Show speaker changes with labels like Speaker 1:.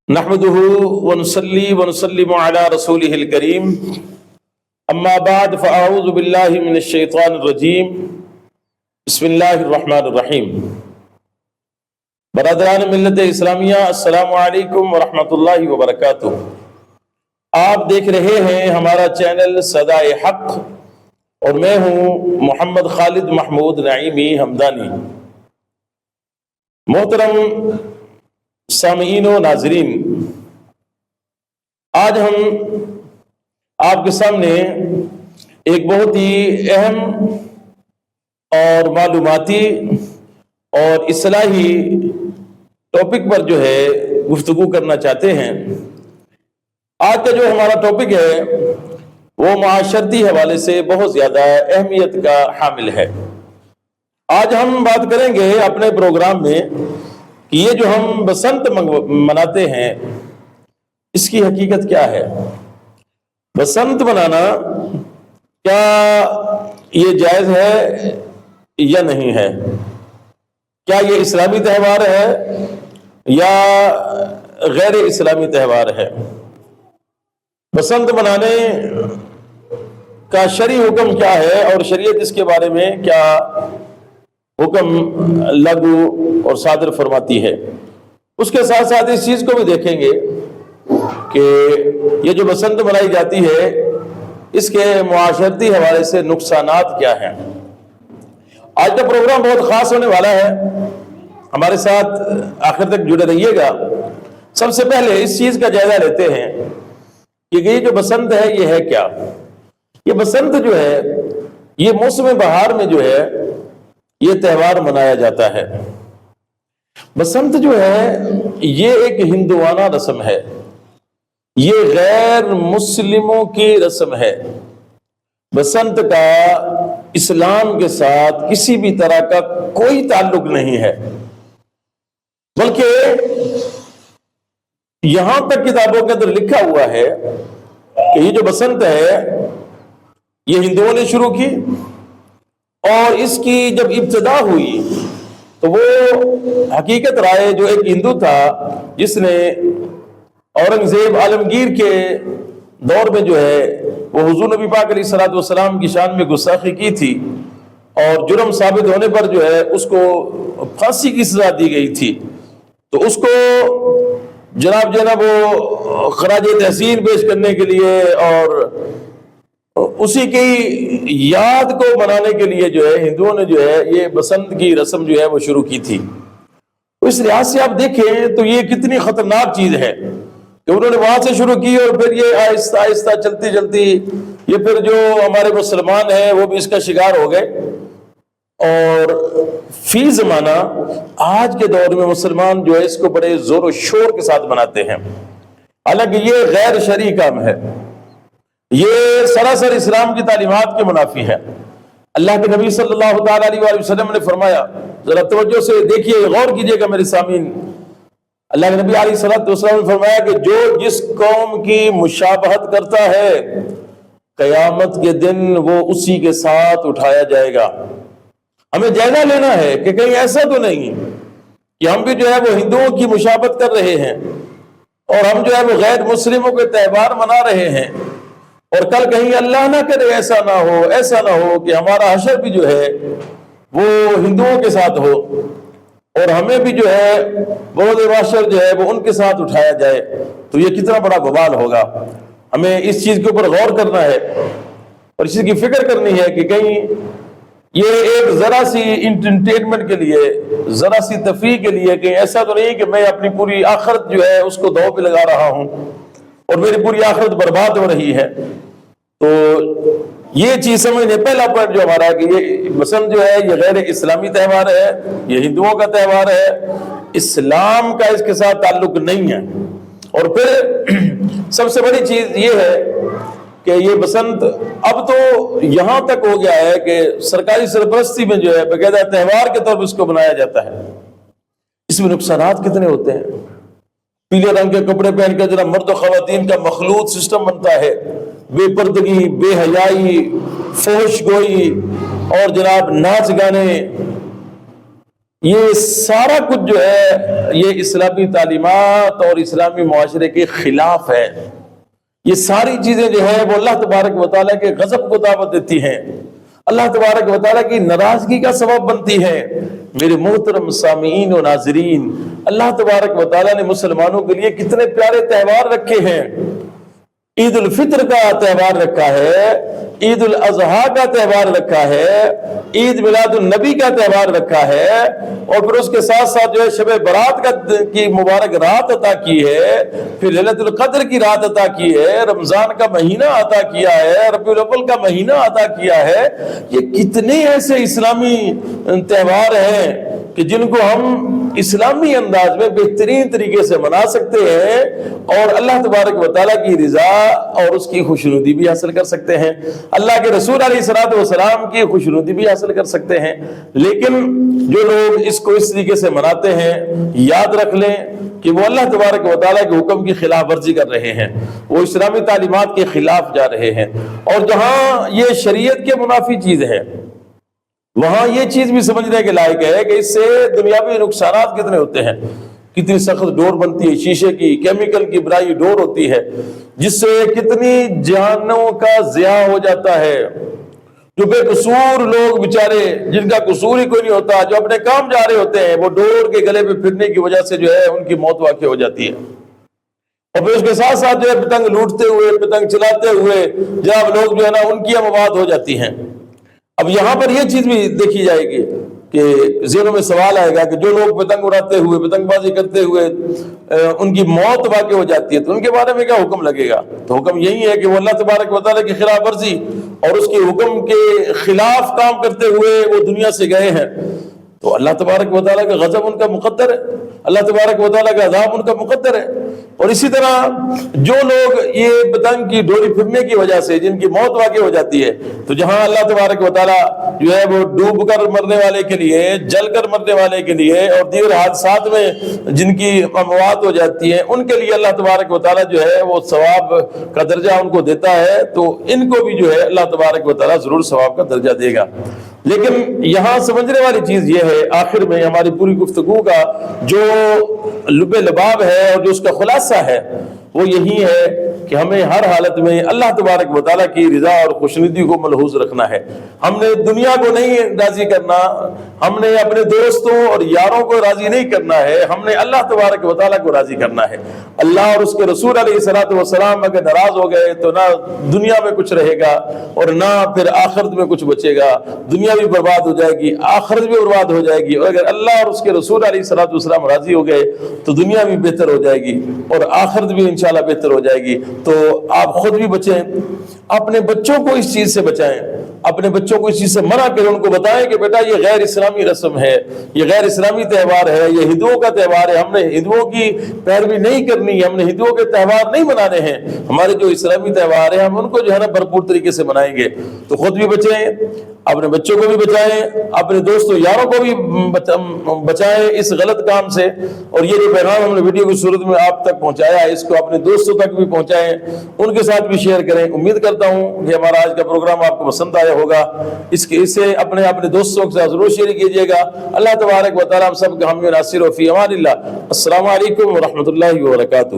Speaker 1: نحمده ونصلي ونسلم على رسوله الكريم اما بعد فاعوذ بالله من الشیطان الرجیم بسم اللہ الرحمن الرحیم۔ برادران ملت اسلامیہ، السلام علیکم ورحمۃ اللہ وبرکاتہ۔ آپ دیکھ رہے ہیں ہمارا چینل صدائے حق اور میں ہوں محمد خالد محمود نعیمی حمدانی۔ محترم سامعین و ناظرین، آج ہم آپ کے سامنے ایک بہت ہی اہم اور معلوماتی اور اصلاحی ٹاپک پر گفتگو کرنا چاہتے ہیں۔ آج کا جو ہمارا ٹاپک ہے وہ معاشرتی حوالے سے بہت زیادہ اہمیت کا حامل ہے۔ آج ہم بات کریں گے اپنے پروگرام میں کہ یہ جو ہم بسنت مناتے ہیں اس کی حقیقت کیا ہے۔ بسنت منانا کیا یہ جائز ہے یا نہیں ہے؟ کیا یہ اسلامی تہوار ہے یا غیر اسلامی تہوار ہے؟ بسنت منانے کا شرعی حکم کیا ہے اور شریعت اس کے بارے میں کیا حکم لاگو اور صادر فرماتی ہے؟ اس کے ساتھ ساتھ اس چیز کو بھی دیکھیں گے کہ یہ جو بسنت منائی جاتی ہے اس کے معاشرتی حوالے سے نقصانات کیا ہیں۔ آج کا پروگرام بہت خاص ہونے والا ہے، ہمارے ساتھ آخر تک جڑے رہیے گا۔ سب سے پہلے اس چیز کا جائزہ لیتے ہیں کہ یہ جو بسنت ہے یہ ہے کیا۔ یہ بسنت جو ہے یہ موسم بہار میں یہ تہوار منایا جاتا ہے۔ بسنت جو ہے یہ ایک ہندوانہ رسم ہے، یہ غیر مسلموں کی رسم ہے۔ بسنت کا اسلام کے ساتھ کسی بھی طرح کا کوئی تعلق نہیں ہے، بلکہ یہاں تک کتابوں کے اندر لکھا ہوا ہے کہ یہ جو بسنت ہے یہ ہندوؤں نے شروع کی، اور اس کی جب ابتدا ہوئی تو وہ حقیقت رائے جو ایک ہندو تھا جس نے اورنگزیب عالمگیر کے دور میں وہ حضور نبی پاک علیہ الصلوۃ والسلام کی شان میں گستاخی کی تھی، اور جرم ثابت ہونے پر اس کو پھانسی کی سزا دی گئی تھی، تو اس کو جناب وہ خراج تحسین پیش کرنے کے لیے اور اسی کی یاد کو منانے کے لیے ہندوؤں نے یہ بسنت کی رسم وہ شروع کی تھی۔ اس لحاظ سے آپ دیکھیں تو یہ کتنی خطرناک چیز ہے کہ انہوں نے وہاں سے شروع کی، اور پھر یہ آہستہ آہستہ چلتی چلتی یہ پھر جو ہمارے مسلمان ہیں وہ بھی اس کا شکار ہو گئے، اور فی زمانہ آج کے دور میں مسلمان اس کو بڑے زور و شور کے ساتھ مناتے ہیں، حالانکہ یہ غیر شرعی کام ہے، یہ سراسر اسلام کی تعلیمات کے منافی ہے۔ اللہ کے نبی صلی اللہ تعالیٰ علیہ وآلہ وسلم نے فرمایا، ذرا توجہ سے دیکھیے، غور کیجئے گا میرے سامعین۔ اللہ کے نبی علیہ الصلوۃ والسلام نے فرمایا کہ جو جس قوم کی مشابہت کرتا ہے قیامت کے دن وہ اسی کے ساتھ اٹھایا جائے گا۔ ہمیں جائزہ لینا ہے کہ کہیں ایسا تو نہیں کہ ہم بھی وہ ہندوؤں کی مشابہت کر رہے ہیں، اور ہم وہ غیر مسلموں کے تہوار منا رہے ہیں، اور کل کہیں اللہ نہ کرے ایسا نہ ہو کہ ہمارا حشر بھی وہ ہندوؤں کے ساتھ ہو، اور ہمیں بھی بروز محشر وہ ان کے ساتھ اٹھایا جائے، تو یہ کتنا بڑا وبال ہوگا۔ ہمیں اس چیز کے اوپر غور کرنا ہے اور اس چیز کی فکر کرنی ہے کہ کہیں یہ ایک ذرا سی انٹرٹینمنٹ کے لیے، ذرا سی تفریح کے لیے کہیں ایسا تو نہیں کہ میں اپنی پوری آخرت اس کو داؤ پہ لگا رہا ہوں اور میری پوری آخرت برباد ہو رہی ہے۔ تو یہ چیز سمجھنے، پہلا پوائنٹ جو ہمارا ہے کہ یہ بسنت یہ غیر اسلامی تہوار ہے، یہ ہندوؤں کا تہوار ہے، اسلام کا اس کے ساتھ تعلق نہیں ہے۔ اور پھر سب سے بڑی چیز یہ ہے کہ یہ بسنت اب تو یہاں تک ہو گیا ہے کہ سرکاری سرپرستی میں باقاعدہ تہوار کے طور پر اس کو بنایا جاتا ہے۔ اس میں نقصانات کتنے ہوتے ہیں۔ پیلے رنگ کے کپڑے پہن کے مرد و خواتین کا مخلوط سسٹم بنتا ہے، بے پردگی، بے حیائی، فحش گوئی اور ناچ گانے، یہ سارا کچھ جو ہے یہ اسلامی تعلیمات اور اسلامی معاشرے کے خلاف ہے۔ یہ ساری چیزیں جو ہے وہ اللہ تبارک و تعالیٰ کے غضب کو دعوت دیتی ہیں، اللہ تبارک و تعالیٰ کی ناراضگی کا سبب بنتی ہے۔ میرے محترم سامعین و ناظرین، اللہ تبارک و تعالیٰ نے مسلمانوں کے لیے کتنے پیارے تہوار رکھے ہیں۔ عید الفطر کا تہوار رکھا ہے، عید الاضحیٰ کا تہوار رکھا ہے، عید میلاد النبی کا تہوار رکھا ہے، اور پھر اس کے ساتھ ساتھ جو ہے شب برات کی مبارک رات عطا کی ہے، پھر لیلۃ القدر کی رات عطا کی ہے، رمضان کا مہینہ عطا کیا ہے، ربیع الاول کا مہینہ عطا کیا ہے۔ یہ کتنے ایسے اسلامی تہوار ہیں کہ جن کو ہم اسلامی انداز میں بہترین طریقے سے منا سکتے ہیں اور اللہ تبارک و تعالیٰ کی رضا اور اس کی خوشنودی بھی حاصل کر سکتے ہیں، اللہ کے رسول علیہ الصلوۃ والسلام کی خوشنودی بھی حاصل کر سکتے ہیں۔ لیکن جو لوگ اس کو اس طریقے سے مناتے ہیں، یاد رکھ لیں کہ وہ اللہ تبارک و تعالیٰ کے حکم کی خلاف ورزی کر رہے ہیں، وہ اسلامی تعلیمات کے خلاف جا رہے ہیں، اور جہاں یہ شریعت کے منافی چیز ہے وہاں یہ چیز بھی سمجھنے کے لائق ہے کہ اس سے دنیاوی نقصانات کتنے ہوتے ہیں۔ کتنی سخت ڈور بنتی ہے، شیشے کی، کیمیکل کی برائی ڈور ہوتی ہے، جس سے کتنی جانوں کا ضیاع ہو جاتا ہے۔ جو بے قصور لوگ بیچارے جن کا قصور ہی کوئی نہیں ہوتا، جو اپنے کام جا رہے ہوتے ہیں، وہ ڈور کے گلے پہ پھرنے کی وجہ سے جو ہے ان کی موت واقع ہو جاتی ہے۔ اور پھر اس کے ساتھ ساتھ جو ہے پتنگ لوٹتے ہوئے، پتنگ چلاتے ہوئے جب لوگ جو ہے نا ان کی اموات ہو جاتی ہیں۔ اب یہاں پر یہ چیز بھی دیکھی جائے گی کہ ذہنوں میں سوال آئے گا کہ جو لوگ پتنگ اڑاتے ہوئے، پتنگ بازی کرتے ہوئے ان کی موت واقع ہو جاتی ہے تو ان کے بارے میں کیا حکم لگے گا؟ تو حکم یہی ہے کہ وہ اللہ تبارک و تعالیٰ کی خلاف ورزی اور اس کے حکم کے خلاف کام کرتے ہوئے وہ دنیا سے گئے ہیں، تو اللہ تبارک و تعالیٰ کا غضب ان کا مقدر ہے، اللہ تبارک و تعالیٰ کا عذاب ان کا مقدر ہے۔ اور اسی طرح جو لوگ یہ پتنگ کی ڈوری پھرنے کی وجہ سے جن کی موت واقع ہو جاتی ہے، تو جہاں اللہ تبارک و تعالیٰ جو ہے وہ ڈوب کر مرنے والے کے لیے، جل کر مرنے والے کے لیے اور دیگر حادثات میں جن کی اموات ہو جاتی ہیں ان کے لیے اللہ تبارک و تعالیٰ جو ہے وہ ثواب کا درجہ ان کو دیتا ہے، تو ان کو بھی جو ہے اللہ تبارک و تعالیٰ ضرور ثواب کا درجہ دے گا۔ لیکن یہاں سمجھنے والی چیز یہ ہے، آخر میں ہماری پوری گفتگو کا جو لب لباب ہے اور جو اس کا خلاصہ ہے وہ یہی ہے کہ ہمیں ہر حالت میں اللہ تبارک و تعالیٰ کی رضا اور خوشنودی کو ملحوظ رکھنا ہے۔ ہم نے دنیا کو نہیں راضی کرنا، ہم نے اپنے دوستوں اور یاروں کو راضی نہیں کرنا ہے، ہم نے اللہ تبارک و تعالیٰ کو راضی کرنا ہے۔ اللہ اور اس کے رسول علیہ الصلوۃ والسلام اگر ناراض ہو گئے تو نہ دنیا میں کچھ رہے گا اور نہ پھر آخرت میں کچھ بچے گا، دنیا بھی برباد ہو جائے گی، آخرت بھی برباد ہو جائے گی۔ اور اگر اللہ اور اس کے رسول علیہ الصلوۃ والسلام راضی ہو گئے تو دنیا بھی بہتر ہو جائے گی اور آخرت بھی انشاءاللہ بہتر ہو جائے گی۔ تو آپ خود بھی بچیں، اپنے بچوں کو اس چیز سے بچائیں، اپنے بچوں کو اس چیز سے منع کریں، ان کو بتائیں کہ بیٹا یہ غیر اسلامی رسم ہے، یہ غیر اسلامی تہوار ہے، یہ ہندوؤں کا تہوار ہے، ہم نے ہندوؤں کی پیروی نہیں کرنی ہے، ہم نے ہندوؤں کے تہوار نہیں منانے ہیں، ہمارے جو اسلامی تہوار ہیں ہم ان کو جو ہے نا بھرپور طریقے سے منائیں گے۔ تو خود بھی بچیں، اپنے بچوں کو بھی بچائیں، اپنے دوستوں یاروں کو بھی بچائیں اس غلط کام سے۔ اور یہ جو پیغام ہم نے ویڈیو کی صورت میں آپ تک پہنچایا ہے اس کو اپنے دوستوں تک بھی پہنچائیں، ان کے ساتھ بھی شیئر کریں۔ امید کرتا ہوں کہ ہمارا آج کا پروگرام آپ کو پسند آیا ہوگا، اسے اپنے دوستوں کے ساتھ ضرور شیئر کیجیے گا۔ اللہ تبارک و تعالیٰ ہم سب کا حامی و ناصر و فی امان اللہ۔ السلام علیکم ورحمۃ اللہ وبرکاتہ۔